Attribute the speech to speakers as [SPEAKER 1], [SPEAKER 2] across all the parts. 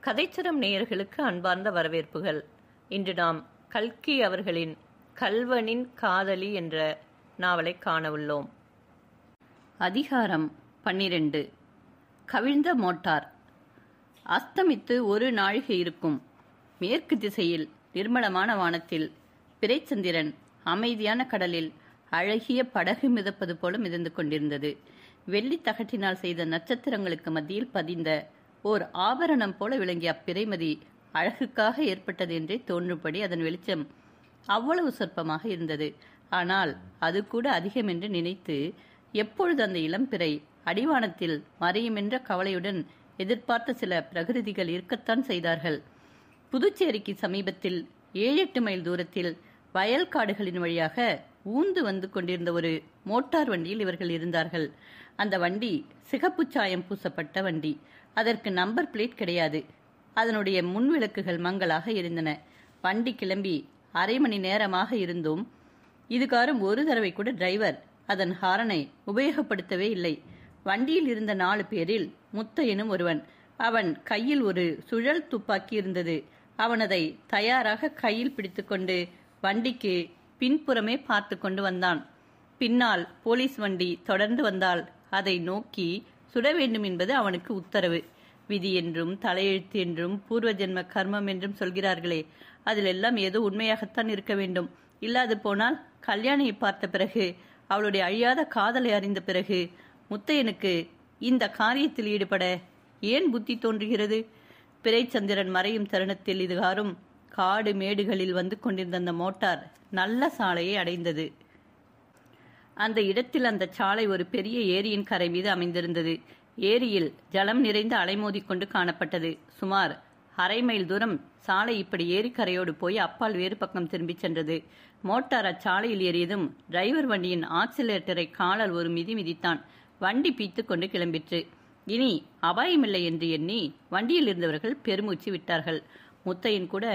[SPEAKER 1] கதைச்சரம் நேயர்களுக்கு அன்பார்ந்த வரவேற்புகள். இன்று நாம் கல்கி அவர்களின் கள்வனின் காதலி என்ற நாவலை காண உள்ளோம். அதிகாரம் 12. கவிழ்ந்த மோட்டார். அஸ்தமித்து ஒரு நாழிகை இருக்கும். மேற்கு திசையில் நிர்மலமான வானத்தில் பிறைச்சந்திரன் அமைதியான கடலில் அழகிய படகு மிதப்பது போல மிதந்து கொண்டிருந்தது. வெள்ளி தகட்டினால் செய்த நட்சத்திரங்களுக்கு மத்தியில் பதிந்த ஓர் ஆபரணம் போல விளங்கிய அப்பிறைமதி அழகுக்காக ஏற்பட்டது என்றே தோன்றும்படி அதன் வெளிச்சம் அவ்வளவு சொற்பமாக இருந்தது. ஆனால் அது கூட அதிகம் என்று நினைத்து எப்பொழுது அந்த இளம்பிறை அடிவானத்தில் மறையுமென்ற கவலையுடன் எதிர்பார்த்த சில பிரகிருதிகள் இருக்கத்தான் செய்தார்கள். புதுச்சேரிக்கு சமீபத்தில் 7-8 மைல் தூரத்தில் வயல் காடுகளின் வழியாக ஊந்து வந்து கொண்டிருந்த ஒரு மோட்டார் வண்டியில் இவர்கள் இருந்தார்கள். அந்த வண்டி சிகப்பு சாயம் பூசப்பட்ட வண்டி. அதற்கு நம்பர் பிளேட் கிடையாது. அதனுடைய முன்விளக்குகள் மங்களாக இருந்தன. வண்டி கிளம்பி அரை மணி நேரமாக இருந்தும் இதுகாரும் ஒரு தடவை கூட டிரைவர் அதன் ஹாரனை உபயோகப்படுத்தவே இல்லை. வண்டியில் இருந்த 4 பேரில் முத்தையனும் ஒருவன். அவன் கையில் ஒரு சுழல் துப்பாக்கி இருந்தது. அவன் அதை தயாராக கையில் பிடித்துக்கொண்டு வண்டிக்கு பின்புறமே பார்த்து கொண்டு வந்தான். பின்னால் போலீஸ் வண்டி தொடர்ந்து வந்தால் அதை நோக்கி சுட வேண்டும் என்பது அவனுக்கு உத்தரவு. விதி என்றும் தலையெழுத்து என்றும் பூர்வ ஜென்ம கர்மம் என்றும் சொல்கிறார்களே, அதிலெல்லாம் ஏதோ உண்மையாகத்தான் இருக்க வேண்டும். இல்லாது போனால் கல்யாணியை பார்த்த பிறகு, அவளுடைய அழியாத காதலை அறிந்த பிறகு முத்தையனுக்கு இந்த காரியத்தில் ஈடுபட ஏன் புத்தி தோன்றுகிறது? பிறைச்சந்திரன் மறையும் தருணத்தில் இதுகாரும் காடு மேடுகளில் வந்து கொண்டிருந்த அந்த மோட்டார் நல்ல சாலையை அடைந்தது. அந்த இடத்தில் அந்த சாலை ஒரு பெரிய ஏரியின் கரை மீது அமைந்திருந்தது. ஏரியில் ஜலம் நிறைந்த அலைமோதிக்கொண்டு காணப்பட்டது. சுமார் அரை மைல் தூரம் சாலை இப்படி ஏரிக்கரையோடு போய் அப்பால் வேறு பக்கம் திரும்பி சென்றது. மோட்டார் அச்சாலையில் ஏறியதும் டிரைவர் வண்டியின் ஆக்சிலேட்டரை காலால் ஒரு மிதி மிதித்தான். வண்டி பீத்து கொண்டு கிளம்பிற்று. இனி அபாயமில்லை என்று எண்ணி வண்டியில் இருந்தவர்கள் பெருமூச்சு விட்டார்கள். முத்தையன் கூட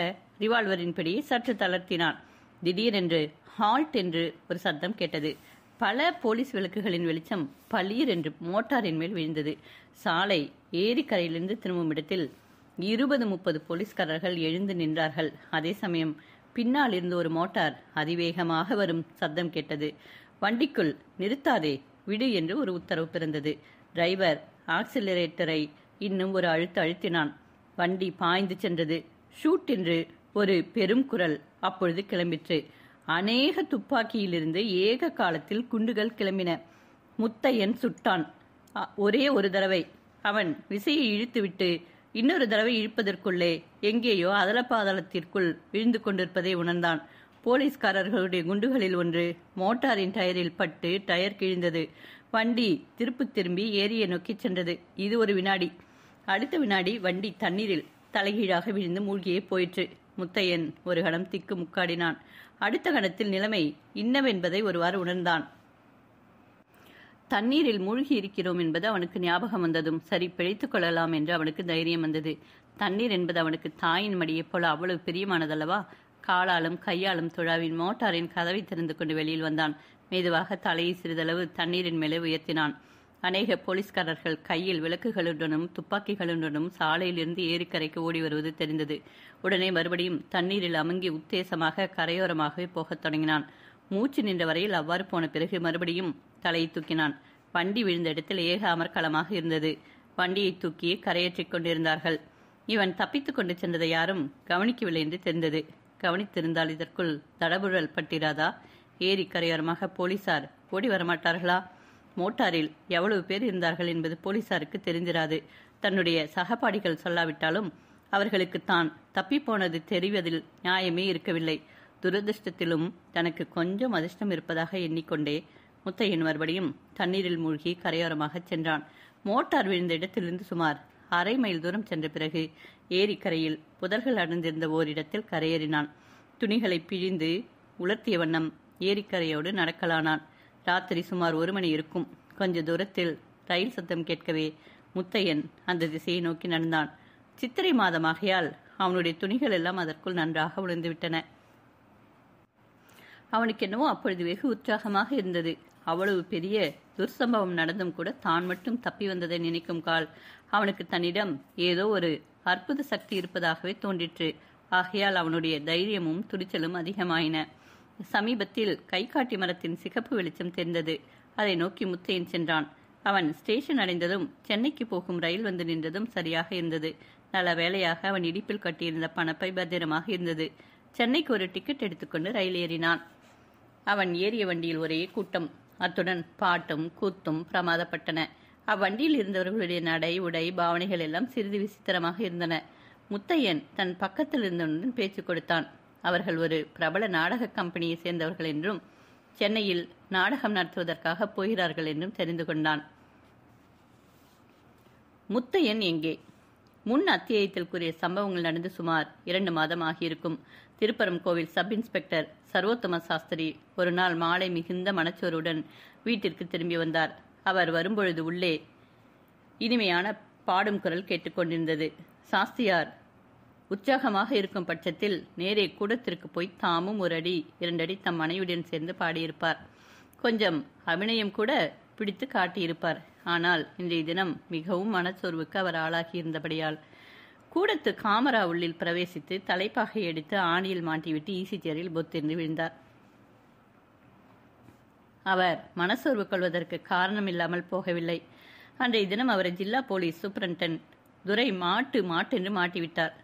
[SPEAKER 1] ரிவால்வரின் பிடியை சற்று தளர்த்தினான். திடீரென்று ஹால்ட் என்று ஒரு சத்தம் கேட்டது. பல போலீஸ் விளக்குகளின் வெளிச்சம் பளீர் என்று மோட்டாரின் மேல் விழுந்தது. சாலை ஏரிக்கரையிலிருந்து திரும்பும் இடத்தில் 20-30 போலீஸ்காரர்கள் எழுந்து நின்றார்கள். அதே சமயம் பின்னால் இருந்து ஒரு மோட்டார் அதிவேகமாக வரும் சத்தம் கேட்டது. வண்டிக்குள் நிறுத்தாதே, விடு என்று ஒரு உத்தரவு பிறந்தது. டிரைவர் ஆக்சிலரேட்டரை இன்னும் ஒரு அழுத்து அழுத்தினான். வண்டி பாய்ந்து சென்றது. ஷூட் என்று ஒரு பெரும் குரல் அப்பொழுது கிளம்பிற்று. அநேக துப்பாக்கியிலிருந்து ஏக காலத்தில் குண்டுகள் கிளம்பின. முத்தையன் சுட்டான். ஒரே ஒரு தடவை. அவன் விசையை இழுத்துவிட்டு இன்னொரு தடவை இழுப்பதற்குள்ளே எங்கேயோ அதலப்பாதலத்திற்குள் விழுந்து கொண்டிருப்பதை உணர்ந்தான். போலீஸ்காரர்களுடைய குண்டுகளில் ஒன்று மோட்டாரின் டயரில் பட்டு டயர் கிழிந்தது. வண்டி திரும்பி ஏரியை நோக்கி சென்றது. இது ஒரு வினாடி. அடுத்த வினாடி வண்டி தண்ணீரில் தலைகீழாக விழுந்து மூழ்கியே போயிற்று. முத்தையன் ஒரு கணம் திக்கு முக்காடினான். அடுத்த கணத்தில் நிலைமை இன்னவென்பதை ஒருவாறு உணர்ந்தான். தண்ணீரில் மூழ்கி இருக்கிறோம் என்பது அவனுக்கு ஞாபகம் வந்ததும் சரி, பிழைத்துக் கொள்ளலாம் என்று அவனுக்கு தைரியம் வந்தது. தண்ணீர் என்பது அவனுக்கு தாயின் மடியைப் போல அவ்வளவு பிரியமானதல்லவா? காலாலும் கையாலும் துழாவின் மோட்டாரின் கதவை திறந்து கொண்டு வெளியில் வந்தான். மெதுவாக தலையை சிறிதளவு தண்ணீரின் மேலே உயர்த்தினான். அநேக போலீஸ்காரர்கள் கையில் விளக்குகளுடனும் துப்பாக்கிகளுடனும் சாலையிலிருந்து ஏரிக்கரைக்கு ஓடி வருவது தெரிந்தது. உடனே மறுபடியும் தண்ணீரில் அமுங்கி உத்தேசமாக கரையோரமாகவே போகத் தொடங்கினான். மூச்சு நின்ற வரையில் அவ்வாறு போன பிறகு மறுபடியும் தலையை தூக்கினான். வண்டி விழுந்த இடத்தில் ஏக அமர்க்களமாக இருந்தது. வண்டியை தூக்கி கரையேற்றிக் கொண்டிருந்தார்கள். இவன் தப்பித்துக் கொண்டு சென்றதை யாரும் கவனிக்கவில்லை என்று தெரிந்தது. கவனித்திருந்தால் இதற்குள் தடபுழல் பட்டிராதா? ஏரி கரையோரமாக போலீசார் ஓடி வரமாட்டார்களா? மோட்டாரில் எவ்வளவு பேர் இருந்தார்கள் என்பது போலீசாருக்கு தெரிந்திராது. தன்னுடைய சகபாடிகள் சொல்லாவிட்டாலும் அவர்களுக்கு தான் தப்பிப்போனது தெரிவதில் நியாயமே இருக்கவில்லை. துரதிருஷ்டத்திலும் தனக்கு கொஞ்சம் அதிர்ஷ்டம் இருப்பதாக எண்ணிக்கொண்டே முத்தையன் மறுபடியும் தண்ணீரில் மூழ்கி கரையோரமாக சென்றான். மோட்டார் விழுந்த இடத்திலிருந்து சுமார் அரை மைல் தூரம் சென்ற பிறகு ஏரிக்கரையில் புதர்கள் அடர்ந்திருந்த ஓரிடத்தில் கரையேறினான். துணிகளை பிழிந்து உலர்த்திய வண்ணம் ஏரிக்கரையோடு நடக்கலானான். ராத்திரி சுமார் 1 மணி இருக்கும். கொஞ்ச தூரத்தில் ரயில் சத்தம் கேட்கவே முத்தையன் அந்த திசையை நோக்கி நடந்தான். சித்திரை மாதமாகையால் அவனுடைய துணிகள் எல்லாம் அதற்குள் நன்றாக விழுந்துவிட்டன. அவனுக்கு என்னவோ அப்பொழுது வெகு உற்சாகமாக இருந்தது. அவ்வளவு பெரிய துர்சம்பவம் நடந்தும் கூட தான் மட்டும் தப்பி வந்ததை நினைக்கும் கால் அவனுக்கு தன்னிடம் ஏதோ ஒரு அற்புத சக்தி இருப்பதாகவே தோன்றிற்று. ஆகையால் அவனுடைய தைரியமும் துணிச்சலும் அதிகமாயின. சமீபத்தில் கைகாட்டி மரத்தின் சிகப்பு வெளிச்சம் தெரிந்தது. அதை நோக்கி முத்தையன் சென்றான். அவன் ஸ்டேஷன் அடைந்ததும் சென்னைக்கு போகும் ரயில் வந்து நின்றதும் சரியாக இருந்தது. நல்ல வேளையாக அவன் இடிப்பில் கட்டியிருந்த பணப்பை பத்திரமாக இருந்தது. சென்னைக்கு ஒரு டிக்கெட் எடுத்துக்கொண்டு ரயில் ஏறினான். அவன் ஏறிய வண்டியில் ஒரே கூட்டம். அத்துடன் பாட்டும் கூத்தும் பிரமாதப்பட்டன. அவ்வண்டியில் இருந்தவர்களுடைய நடை, உடை, பாவனைகள் எல்லாம் சிறிது விசித்திரமாக இருந்தன. முத்தையன் தன் பக்கத்தில் இருந்தவனுடன் பேச்சு கொடுத்தான். அவர்கள் ஒரு பிரபல நாடக கம்பெனியை சேர்ந்தவர்கள் என்றும் சென்னையில் நாடகம் நடத்துவதற்காக போகிறார்கள் என்றும் தெரிந்து கொண்டான். முத்தையன் எங்கே? முன் அத்தியாயத்தில் கூறிய சம்பவங்கள் நடந்து சுமார் 2 மாதம் ஆகியிருக்கும். திருப்பரம் கோவில் சப் இன்ஸ்பெக்டர் சர்வோத்தம சாஸ்திரி ஒரு நாள் மாலை மிகுந்த மனச்சோருடன் வீட்டிற்கு திரும்பி வந்தார். அவர் வரும்பொழுது உள்ளே இனிமையான பாடும் குரல் கேட்டுக்கொண்டிருந்தது. சாஸ்தியார் உற்சாகமாக இருக்கும் பட்சத்தில் நேரே கூடத்திற்கு போய் தாமும் 1 அடி 2 அடி தம் மனைவியுடன் சேர்ந்து பாடியிருப்பார். கொஞ்சம் அபிநயம் கூட பிடித்து காட்டியிருப்பார். ஆனால் இன்றைய தினம் மிகவும் மனச்சோர்வுக்கு அவர் ஆளாகியிருந்தபடியால் கூடத்து காமரா உள்ளில் பிரவேசித்து தலைப்பாகை எடுத்து ஆணியில் மாட்டிவிட்டு ஈசி சேரில் பொத்தென்று விழுந்தார். அவர் மனசோர்வு கொள்வதற்கு காரணம் இல்லாமல் போகவில்லை. அன்றைய தினம் அவரை ஜில்லா போலீஸ் சூப்பரண்டன்ட் துரை மாட்டென்று மாட்டிவிட்டார்.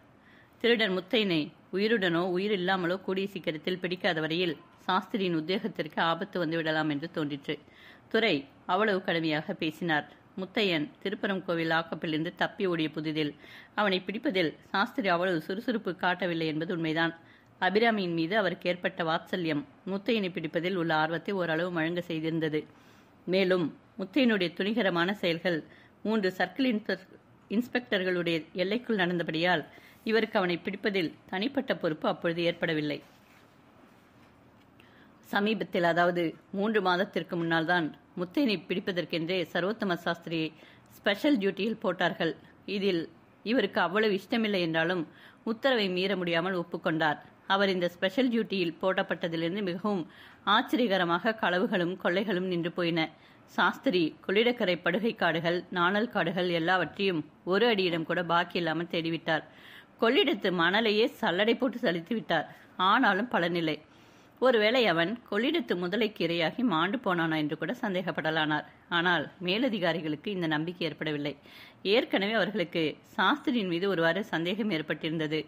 [SPEAKER 1] திருடன் முத்தையனை உயிருடனோ உயிர் இல்லாமலோ கூடிய சீக்கிரத்தில் பிடிக்காத வரையில் சாஸ்திரியின் உத்தியோகத்திற்கு ஆபத்து வந்துவிடலாம் என்று தோன்றிற்று. துரை அவ்வளவு கடுமையாக பேசினார். முத்தையன் திருப்பரம் கோவில் ஆக்கப்பிலிருந்து தப்பி ஓடிய புதிதில் அவனை பிடிப்பதில் சாஸ்திரி அவ்வளவு சுறுசுறுப்பு காட்டவில்லை என்பது உண்மைதான். அபிராமியின் மீது அவருக்கு ஏற்பட்ட வாத்சல்யம் முத்தையனை பிடிப்பதில் உள்ள ஆர்வத்தை ஓரளவு மழுங்க செய்திருந்தது. மேலும் முத்தையனுடைய துணிகரமான செயல்கள் 3 சர்க்கிள் இன்ஸ்பெக்டர்களுடைய எல்லைக்குள் நடந்தபடியால் இவருக்கு அவனை பிடிப்பதில் தனிப்பட்ட பொறுப்பு அப்பொழுது ஏற்படவில்லை. சமீபத்தில், அதாவது 3 மாதத்திற்கு முன்னால் தான் முத்தையனை பிடிப்பதற்கென்றே சர்வோத்தம சாஸ்திரியை ஸ்பெஷல் டியூட்டியில் போட்டார்கள். இதில் இவருக்கு அவ்வளவு இஷ்டமில்லை என்றாலும் உத்தரவை மீற முடியாமல் ஒப்புக்கொண்டார். அவர் இந்த ஸ்பெஷல் டியூட்டியில் போட்டப்பட்டதிலிருந்து மிகவும் ஆச்சரியகரமாக களவுகளும் கொள்ளைகளும் நின்று போயின. சாஸ்திரி கொள்ளிடக்கரை படுகை காடுகள், நாணல் காடுகள் எல்லாவற்றையும் 1 அடியிடம் கூட பாக்கி இல்லாமல் தேடிவிட்டார். கொள்ளிடத்து மணலையே சல்லடை போட்டு சலித்து விட்டார். ஆனாலும் பலனில்லை. ஒருவேளை அவன் கொள்ளிடத்து முதலைக்கு இரையாகி மாண்டு போனானா என்று கூட சந்தேகப்படலானார். ஆனால் மேலதிகாரிகளுக்கு இந்த நம்பிக்கை ஏற்படவில்லை. ஏற்கனவே அவர்களுக்கு சாஸ்திரியின் மீது ஒருவாறு சந்தேகம் ஏற்பட்டிருந்தது.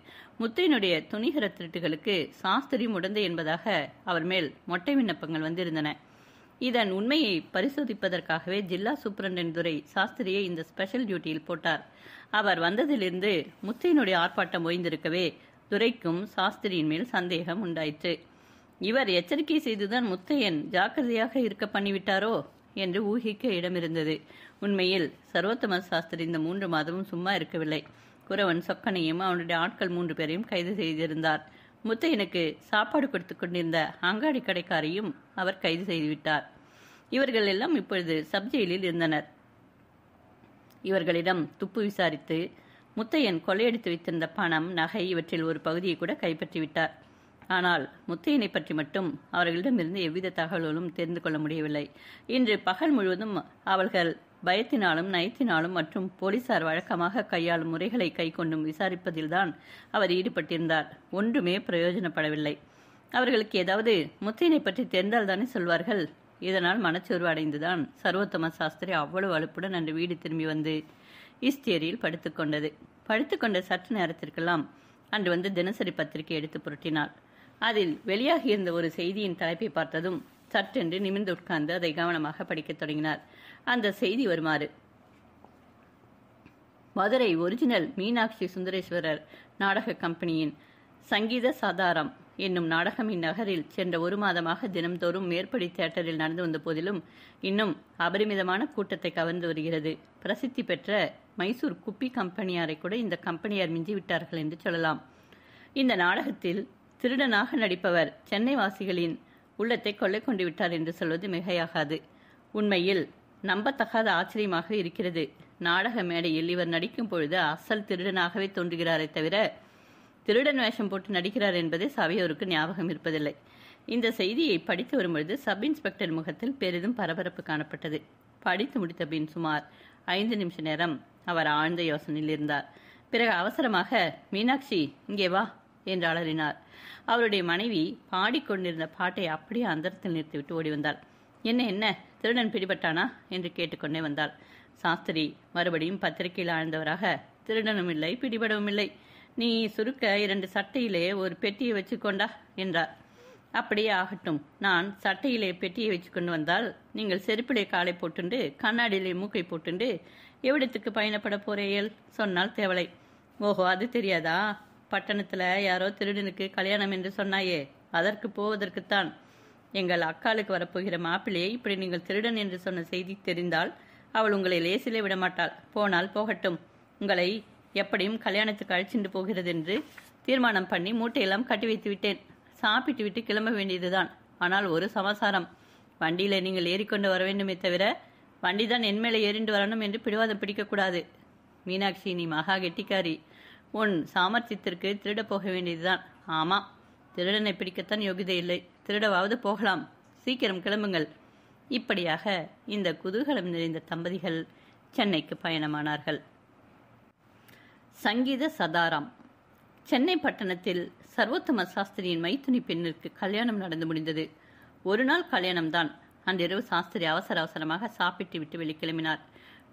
[SPEAKER 1] முத்தையனுடைய துணிகர திருட்டுகளுக்கு சாஸ்திரி முடந்தை என்பதாக அவர் மேல் மொட்டை விண்ணப்பங்கள் வந்திருந்தன. இதன் உண்மையை பரிசோதிப்பதற்காகவே ஜில்லா சூப்பரண்டன்ட் துரை சாஸ்திரியை இந்த ஸ்பெஷல் டியூட்டியில் போட்டார். அவர் வந்ததிலிருந்து முத்தையனுடைய ஆர்ப்பாட்டம் ஓய்ந்திருக்கவே துரைக்கும் சாஸ்திரியின் மேல் சந்தேகம் உண்டாயிற்று. இவர் எச்சரிக்கை செய்துதான் முத்தையன் ஜாக்கிரதையாக இருக்க பண்ணிவிட்டாரோ என்று ஊகிக்க இடமிருந்தது. உண்மையில் சர்வோத்தம சாஸ்திரி இந்த 3 மாதமும் சும்மா இருக்கவில்லை. குறவன் சொக்கனையும் அவனுடைய ஆட்கள் 3 பேரையும் கைது செய்திருந்தார். முத்தையனுக்கு சாப்பாடு கொடுத்து கொண்டிருந்த அங்காடி கடைக்காரையும் அவர் கைது செய்துவிட்டார். இவர்கள் எல்லாம் இப்பொழுது சப்ஜெயிலில் இருந்தனர். இவர்களிடம் துப்பு விசாரித்து முத்தையன் கொள்ளையடித்து வைத்திருந்த பணம், நகை இவற்றில் ஒரு பகுதியை கூட கைப்பற்றிவிட்டார். ஆனால் முத்தையனை பற்றி மட்டும் அவர்களிடமிருந்து எவ்வித தகவல்களும் தெரிந்து கொள்ள முடியவில்லை. இன்று பகல் முழுவதும் அவர்கள் பயத்தினாலும் நயத்தினாலும் மற்றும் போலீசார் வழக்கமாக கையாளும் முறைகளை கை கொண்டும் விசாரிப்பதில்தான் அவர் ஈடுபட்டிருந்தார். ஒன்றுமே பிரயோஜனப்படவில்லை. அவர்களுக்கு ஏதாவது முத்தையனை பற்றி தெரிந்தால்தானே சொல்வார்கள். இதனால் மனச்சோர்வு அடைந்துதான் சர்வோத்தம சாஸ்திரி அவ்வளவு அலுப்புடன் அன்று வீடு திரும்பி வந்து இஸ்டேரியில் படுத்துக்கொண்ட சற்று நேரத்திற்கெல்லாம் அன்று வந்து தினசரி பத்திரிகை எடுத்து புரட்டினார். அதில் வெளியாகியிருந்த ஒரு செய்தியின் தலைப்பை பார்த்ததும் சற்றென்று நிமிர்ந்து உட்கார்ந்து அதை கவனமாக படிக்கத் தொடங்கினார். அந்த செய்தி வருமாறு: மதுரை ஒரிஜினல் மீனாட்சி சுந்தரேஸ்வரர் நாடக கம்பெனியின் சங்கீத சாதாரம் என்னும் நாடகம் இந்நகரில் சென்ற 1 மாதமாக தினம்தோறும் மேற்படி தியேட்டரில் நடந்து வந்த போதிலும் இன்னும் அபரிமிதமான கூட்டத்தை கவர்ந்து வருகிறது. பிரசித்தி பெற்ற மைசூர் குப்பி கம்பெனியாரை கூட இந்த கம்பெனியார் மிஞ்சிவிட்டார்கள் என்று சொல்லலாம். இந்த நாடகத்தில் திருடனாக நடிப்பவர் சென்னை வாசிகளின் உள்ளத்தை கொள்ளை கொண்டு விட்டார் என்று சொல்வது மிகையாகாது. உண்மையில் நம்பத்தகாத ஆச்சரியமாக இருக்கிறது. நாடக மேடையில் இவர் நடிக்கும் பொழுது அசல் திருடனாகவே தோன்றுகிறாரே தவிர திருடன் வேஷம் போட்டு நடிக்கிறார் என்பதே சபையோருக்கு ஞாபகம் இருப்பதில்லை. இந்த செய்தியை படித்து வரும்பொழுது சப் இன்ஸ்பெக்டர் முகத்தில் பெரிதும் பரபரப்பு காணப்பட்டது. படித்து முடித்த பின் சுமார் 5 நிமிஷ நேரம் அவர் ஆழ்ந்த யோசனையில் இருந்தார். பிறகு அவசரமாக, மீனாட்சி இங்கே வா என்று அலறினார். அவருடைய மனைவி பாடிக்கொண்டிருந்த பாட்டை அப்படியே அந்தரத்தில் நிறுத்திவிட்டு ஓடி வந்தாள். என்ன என்ன, திருடன் பிடிபட்டானா என்று கேட்டுக்கொண்டே வந்தாள். சாஸ்திரி மறுபடியும் பத்திரிகையில் ஆழ்ந்தவராக, திருடனும் இல்லை, பிடிபடவும் இல்லை. நீ சுருக்க 2 சட்டையிலே ஒரு பெட்டியை வச்சுக்கொண்டா என்றார். அப்படியே ஆகட்டும். நான் சட்டையிலே பெட்டியை வச்சு கொண்டு வந்தால் நீங்கள் செருப்பிலே காலை போட்டுண்டு கண்ணாடியிலே மூக்கை போட்டுண்டு எவ்விடத்துக்கு பயணப்பட போறேயல் சொன்னால் தேவலை. ஓஹோ, அது தெரியாதா? பட்டணத்துல யாரோ திருடனுக்கு கல்யாணம் என்று சொன்னாயே, அதற்கு போவதற்குத்தான். எங்கள் அக்காளுக்கு வரப்போகிற மாப்பிள்ளையை இப்படி நீங்கள் திருடன் என்று சொன்ன செய்தி தெரிந்தால் அவள் உங்களை லேசிலே விடமாட்டாள். போனால் போகட்டும். உங்களை எப்படியும் கல்யாணத்துக்கு அழைச்சிட்டு போகிறது என்று தீர்மானம் பண்ணி மூட்டையெல்லாம் கட்டி வைத்து விட்டேன். சாப்பிட்டு விட்டு கிளம்ப வேண்டியதுதான். ஆனால் ஒரு சமாசாரம், வண்டியில நீங்கள் ஏறிக்கொண்டு வர வேண்டுமே தவிர வண்டிதான் என் மேலே ஏறிண்டு வரணும் என்று பிடிவாதம் பிடிக்கக்கூடாது. மீனாட்சி, நீ மகா கெட்டிக்காரி. உன் சாமர்த்தியத்திற்கு திருட போக வேண்டியதுதான். ஆமா, திருடனை பிடிக்கத்தான் யோகிதை இல்லை. திருடவாவது போகலாம். சீக்கிரம் கிளம்புங்கள். இப்படியாக இந்த குதூகலம் நிறைந்த தம்பதிகள் சென்னைக்கு பயணமானார்கள். சங்கீத சதாராம். சென்னை பட்டணத்தில் சர்வோத்தம சாஸ்திரியின் மைத்துனி பெண்ணிற்கு கல்யாணம் நடந்து முடிந்தது. ஒரு நாள் கல்யாணம்தான். அன்றிரவு சாஸ்திரி அவசர அவசரமாக சாப்பிட்டு விட்டு வெளிக்கிளம்பினார்.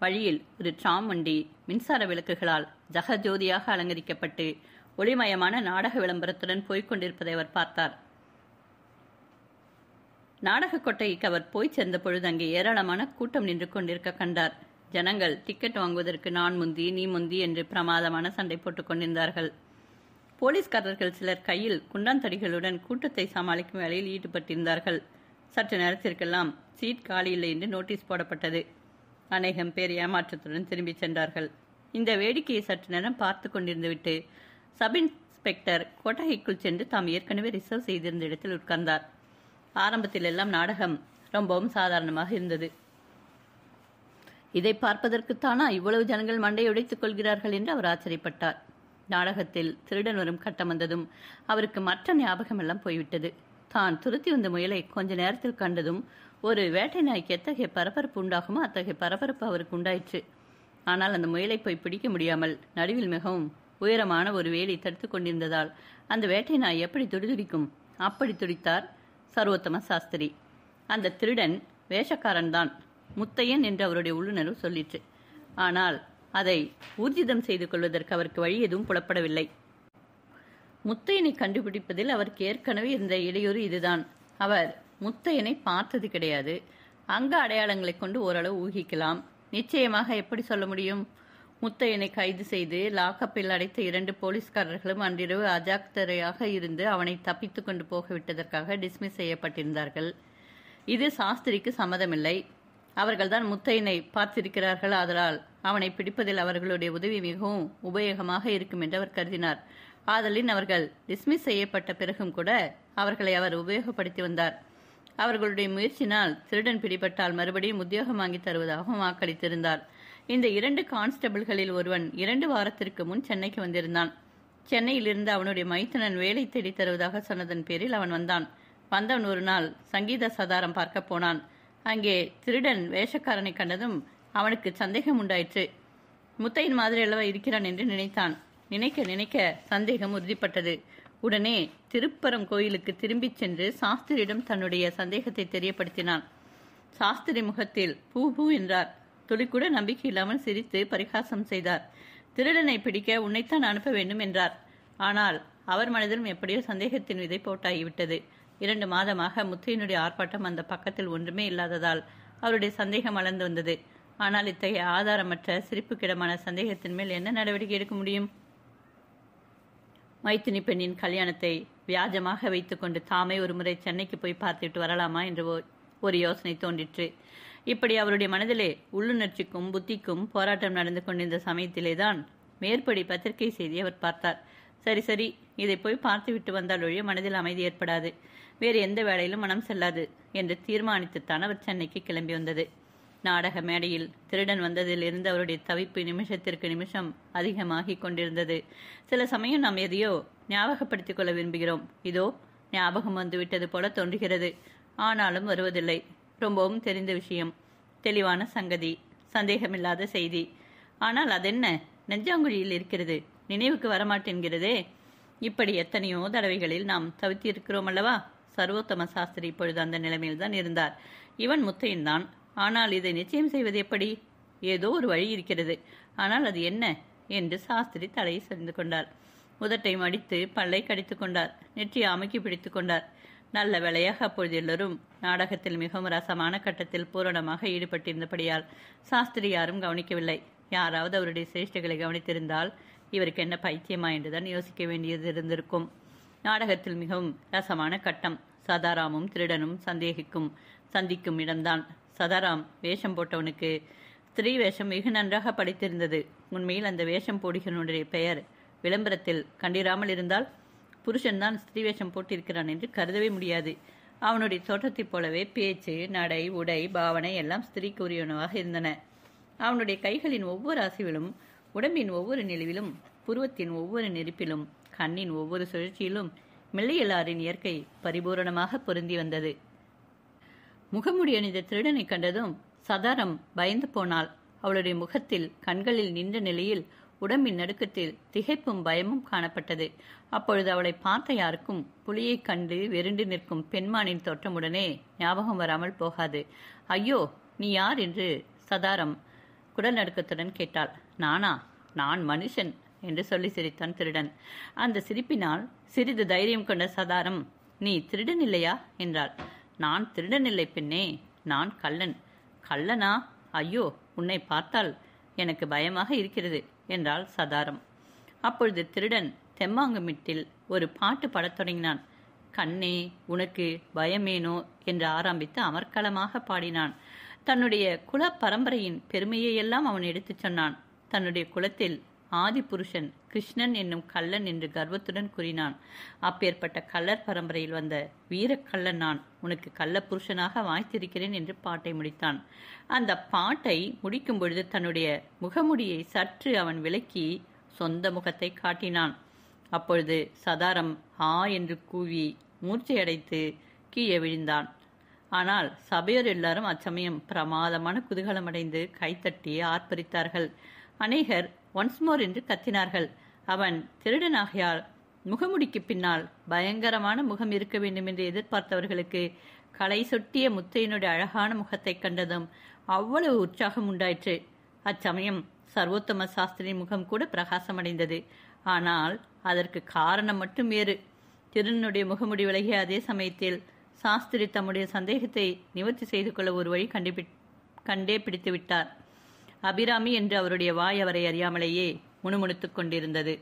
[SPEAKER 1] வழியில் ஒரு டிராம் வண்டி மின்சார விளக்குகளால் ஜகஜோதியாக அலங்கரிக்கப்பட்டு ஒளிமயமான நாடக விளம்பரத்துடன் போய்கொண்டிருப்பதை அவர் பார்த்தார். நாடக கொட்டைக்கு அவர் போய் சேர்ந்த பொழுது அங்கே ஏராளமான கூட்டம் நின்று கொண்டிருக்க கண்டார். ஜனங்கள் டிக்கெட் வாங்குவதற்கு நான் முந்தி நீ முந்தி என்று பிரமாதமான சண்டை போட்டுக் கொண்டிருந்தார்கள். போலீஸ்காரர்கள் சிலர் கையில் குண்டாந்தடிகளுடன் கூட்டத்தை சமாளிக்கும் வேலையில் ஈடுபட்டிருந்தார்கள். சற்று நேரத்திற்கெல்லாம் சீட் காலி இல்லை என்று நோட்டீஸ் போடப்பட்டது. அநேகம் பேர் ஏமாற்றத்துடன் திரும்பி சென்றார்கள். இந்த வேடிக்கையை சற்று நேரம் பார்த்து கொண்டிருந்துவிட்டு சப் இன்ஸ்பெக்டர் கொட்டகைக்குள் சென்று தாம் ஏற்கனவே ரிசர்வ் செய்திருந்த இடத்தில் உட்கார்ந்தார். ஆரம்பத்தில் எல்லாம் நாடகம் ரொம்பவும் சாதாரணமாக இருந்தது. இதை பார்ப்பதற்குத்தானா இவ்வளவு ஜனங்கள் மண்டை உடைத்துக் கொள்கிறார்கள் என்று அவர் ஆச்சரியப்பட்டார். நாடகத்தில் திருடன் வரும் கட்டம் வந்ததும் அவருக்கு மற்ற ஞாபகம் எல்லாம் போய்விட்டது. தான் துரத்தி வந்த முயலை கொஞ்ச நேரத்தில் கண்டதும் ஒரு வேட்டை நாய்க்கு எத்தகைய பரபரப்பு உண்டாகுமோ அத்தகைய பரபரப்பு அவருக்கு உண்டாயிற்று. ஆனால் அந்த முயலை போய் பிடிக்க முடியாமல் நடுவில் மிகவும் உயரமான ஒரு வேலி தடுத்து கொண்டிருந்ததால் அந்த வேட்டை நாய் எப்படி துடிதுடிக்கும்? அப்படி துடித்தார் சர்வோத்தம சாஸ்திரி. அந்த திருடன் வேஷக்காரன்தான், முத்தையன் என்று அவருடைய உள்ளுணர்வு சொல்லிற்று. ஆனால் அதை ஊர்ஜிதம் செய்து கொள்வதற்கு அவருக்கு வழி எதுவும் புலப்படவில்லை. முத்தையனை கண்டுபிடிப்பதில் அவருக்கு ஏற்கனவே இருந்த இடையூறு இதுதான். அவர் முத்தையனை பார்த்தது கிடையாது. அங்க அடையாளங்களை கொண்டு ஓரளவு ஊகிக்கலாம். நிச்சயமாக எப்படி சொல்ல முடியும்? முத்தையனை கைது செய்து லாக்கப்பில் அடைத்த 2 போலீஸ்காரர்களும் அன்றிரவு அஜாக்கிரதையாக இருந்து அவனை தப்பித்து கொண்டு போகவிட்டதற்காக டிஸ்மிஸ் செய்யப்பட்டிருந்தார்கள். இது சாஸ்திரிக்கு சம்மதமில்லை. அவர்கள்தான் முத்தையனை பார்த்திருக்கிறார்கள். ஆதலால் அவனை பிடிப்பதில் அவர்களுடைய உதவி மிகவும் உபயோகமாக இருக்கும் என்று அவர் கருதினார். ஆதலின் அவர்கள் டிஸ்மிஸ் செய்யப்பட்ட பிறகும் கூட அவர்களை அவர் உபயோகப்படுத்தி வந்தார். அவர்களுடைய முயற்சினால் திருடன் பிடிபட்டால் மறுபடியும் உத்தியோகம் வாங்கி தருவதாகவும் வாக்களித்திருந்தார். இந்த 2 கான்ஸ்டபிள்களில் ஒருவன் 2 வாரத்திற்கு முன் சென்னைக்கு வந்திருந்தான். சென்னையிலிருந்து அவனுடைய மைத்துனன் வேலை தேடி தருவதாக சொன்னதன் பேரில் அவன் வந்தான். வந்தவன் ஒரு நாள் சங்கீத சதாரம் பார்க்க போனான். அங்கே திருடன் வேஷக்காரனை கண்டதும் அவனுக்கு சந்தேகம் உண்டாயிற்று. முத்தையன் மாதிரி அல்லவா இருக்கிறான் என்று நினைத்தான். நினைக்க நினைக்க சந்தேகம் உறுதிப்பட்டது. உடனே திருப்பரம் கோயிலுக்கு திரும்பிச் சென்று சாஸ்திரியிடம் தன்னுடைய சந்தேகத்தை தெரியப்படுத்தினான். சாஸ்திரி முகத்தில் பூ பூ என்றார். துளிக்கூட நம்பிக்கை இல்லாமல் சிரித்து பரிகாசம் செய்தார். திருடனை பிடிக்க உன்னைத்தான் அனுப்ப வேண்டும் என்றார். ஆனால் அவர் மனதிலும் எப்படியோ சந்தேகத்தின் விதை போட்டாகிவிட்டது. 2 மாதமாக முத்தையனுடைய ஆர்ப்பாட்டம் அந்த பக்கத்தில் ஒன்றுமே இல்லாததால் அவருடைய சந்தேகம் வளர்ந்து வந்தது. ஆனால் இத்தகைய ஆதாரமற்ற சிரிப்புக்கிடமான சந்தேகத்தின் மேல் என்ன நடவடிக்கை எடுக்க முடியும்? மைத்தினி பெண்ணின் கல்யாணத்தை வியாஜமாக வைத்துக்கொண்டு தாமே ஒரு முறை சென்னைக்கு போய் பார்த்துட்டு வரலாமா என்று ஒரு யோசனை தோன்றிற்று. இப்படி அவருடைய மனதிலே உள்ளுணர்ச்சிக்கும் புத்திக்கும் போராட்டம் நடந்து கொண்டிருந்த சமயத்திலேதான் மேற்படி பத்திரிகை செய்தி அவர் பார்த்தார். சரி சரி, இதை போய் பார்த்துவிட்டு வந்தால் ஒழிய மனதில் அமைதி ஏற்படாது, வேறு எந்த வேலையிலும் மனம் செல்லாது என்று தீர்மானித்துத்தான் அவர் சென்னைக்கு கிளம்பி வந்தது. நாடக மேடையில் திருடன் வந்ததிலிருந்து அவருடைய தவிப்பு நிமிஷத்திற்கு நிமிஷம் அதிகமாகி கொண்டிருந்தது. சில சமயம் நாம் எதையோ ஞாபகப்படுத்திக் கொள்ள விரும்புகிறோம். இதோ ஞாபகம் வந்துவிட்டது போல தோன்றுகிறது. ஆனாலும் வருவதில்லை. ரொம்பவும் தெரிந்த விஷயம், தெளிவான சங்கதி, சந்தேகமில்லாத செய்தி. ஆனால் அதென்ன, நெஞ்சாங்குழியில் இருக்கிறது, நினைவுக்கு வரமாட்டேன்கிறதே. இப்படி எத்தனையோ தடவைகளில் நாம் தவித்திருக்கிறோம் அல்லவா? சர்வோத்தம சாஸ்திரி இப்பொழுது அந்த நிலைமையில்தான் இருந்தார். இவன் முத்தையன் தான். ஆனால் இதை நிச்சயம் செய்வது எப்படி? ஏதோ ஒரு வழி இருக்கிறது. ஆனால் அது என்ன என்று சாஸ்திரி தலையை சரிந்து கொண்டார். உதட்டை மடித்து பல்லை கடித்து கொண்டார். நெற்றியை அமுக்கி பிடித்து கொண்டார். நல்ல வேளையாக அப்பொழுது எல்லோரும் நாடகத்தில் மிகவும் ரசமான கட்டத்தில் பூரணமாக ஈடுபட்டிருந்தபடியால் சாஸ்திரி யாரும் கவனிக்கவில்லை. யாராவது அவருடைய சேஷ்டைகளை கவனித்திருந்தால் இவருக்கு என்ன பைத்தியமா என்றுதான் யோசிக்க வேண்டியது இருந்திருக்கும். நாடகத்தில் மிகவும் ரசமான கட்டம். சதாராமும் திருடனும் சந்திக்கும் இடம்தான். சதாராம் வேஷம் போட்டவனுக்கு ஸ்திரீ வேஷம் மிக நன்றாக படித்திருந்தது. உண்மையில் அந்த வேஷம் போடுகிறவனுடைய பெயர் விளம்பரத்தில் கண்டிராமல் இருந்தால் புருஷன்தான் ஸ்திரீ வேஷம் போட்டிருக்கிறான் என்று கருதவே முடியாது. அவனுடைய தோற்றத்தைப் போலவே பேச்சு, நடை, உடை, பாவனை எல்லாம் ஸ்திரீக்கு உரியவனவாக இருந்தன. அவனுடைய கைகளின் ஒவ்வொரு அசைவிலும், உடம்பின் ஒவ்வொரு நிலைவிலும், புருவத்தின் ஒவ்வொரு நெருப்பிலும், கண்ணின் ஒவ்வொரு சுழற்சியிலும் மெல்லியலாரின் இயற்கை பரிபூரணமாக பொருந்தி வந்தது. முகமுடி அணிந்த திருடனை கண்டதும் சதாரம் பயந்து போனாள். அவளுடைய முகத்தில், கண்களில் நின்ற நிலையில் உடம்பின் நடுக்கத்தில் திகைப்பும் பயமும் காணப்பட்டது. அப்பொழுது அவளை பார்த்த யாருக்கும் புலியை கண்டு வெருண்டு நிற்கும் பெண்மானின் தோற்றமுடனே ஞாபகம் வராமல் போகாது. ஐயோ, நீ யார் என்று சதாரம் குடல் நடுக்கத்துடன் கேட்டாள். நானா? நான் மனுஷன் என்று சொல்லி சிரித்தான் திருடன். அந்த சிரிப்பினால் சிறிது தைரியம் கொண்ட சதாரம், நீ திருடன் இல்லையா என்றாள். நான் திருடன் இல்லை பெண்ணே, நான் கள்ளன். கள்ளனா? ஐயோ, உன்னை பார்த்தால் எனக்கு பயமாக இருக்கிறது என்றாள் சதாரம். அப்பொழுது திருடன் தெம்மாங்குமிட்டில் ஒரு பாட்டு பாடத் தொடங்கினான். கண்ணே, உனக்கு பயமேனோ என்று ஆரம்பித்து அமர்க்களமாக பாடினான். தன்னுடைய குல பரம்பரையின் பெருமையையெல்லாம் அவன் எடுத்துச் சொன்னான். தன்னுடைய குலத்தில் ஆதி புருஷன் கிருஷ்ணன் என்னும் கள்ளன் என்று கர்வத்துடன் கூறினான். அப்பேற்பட்ட கள்ளர் பரம்பரையில் வந்த வீரக்கள்ளன் நான் உனக்கு கள்ள புருஷனாக வாய்த்திருக்கிறேன் என்று பாட்டை முடித்தான். அந்த பாட்டை முடிக்கும் பொழுது தன்னுடைய முகமுடியை சற்று அவன் விலக்கி சொந்த முகத்தை காட்டினான். அப்பொழுது சதாரம் ஆ என்று கூவி மூர்ச்சையடைத்து கீழே விழுந்தான். ஆனால் சபையோர் எல்லாரும் அச்சமயம் பிரமாதமான குதூகலமடைந்து கைத்தட்டி ஆர்ப்பரித்தார்கள். அநேகர் ஒன்ஸ் மோர் என்று கத்தினார்கள். அவன் திருடனாகையால் முகமுடிக்கு பின்னால் பயங்கரமான முகம் இருக்க வேண்டும் என்று எதிர்பார்த்தவர்களுக்கு களை சொட்டிய முத்தையனுடைய அழகான முகத்தை கண்டதும் அவ்வளவு உற்சாகம் உண்டாயிற்று. அச்சமயம் சர்வோத்தம சாஸ்திரி முகம் கூட பிரகாசமடைந்தது. ஆனால் அதற்கு காரணம் மட்டும் வேறு. திருடனுடைய முகமுடி விலகிய அதே சமயத்தில் சாஸ்திரி தம்முடைய சந்தேகத்தை நிவர்த்தி செய்து கொள்ள ஒரு வழி கண்டே பிடித்து விட்டார். அபிராமி என்று அவருடைய வாய் அவரை அறியாமலேயே முணுமுணுத்துக் கொண்டிருந்தது.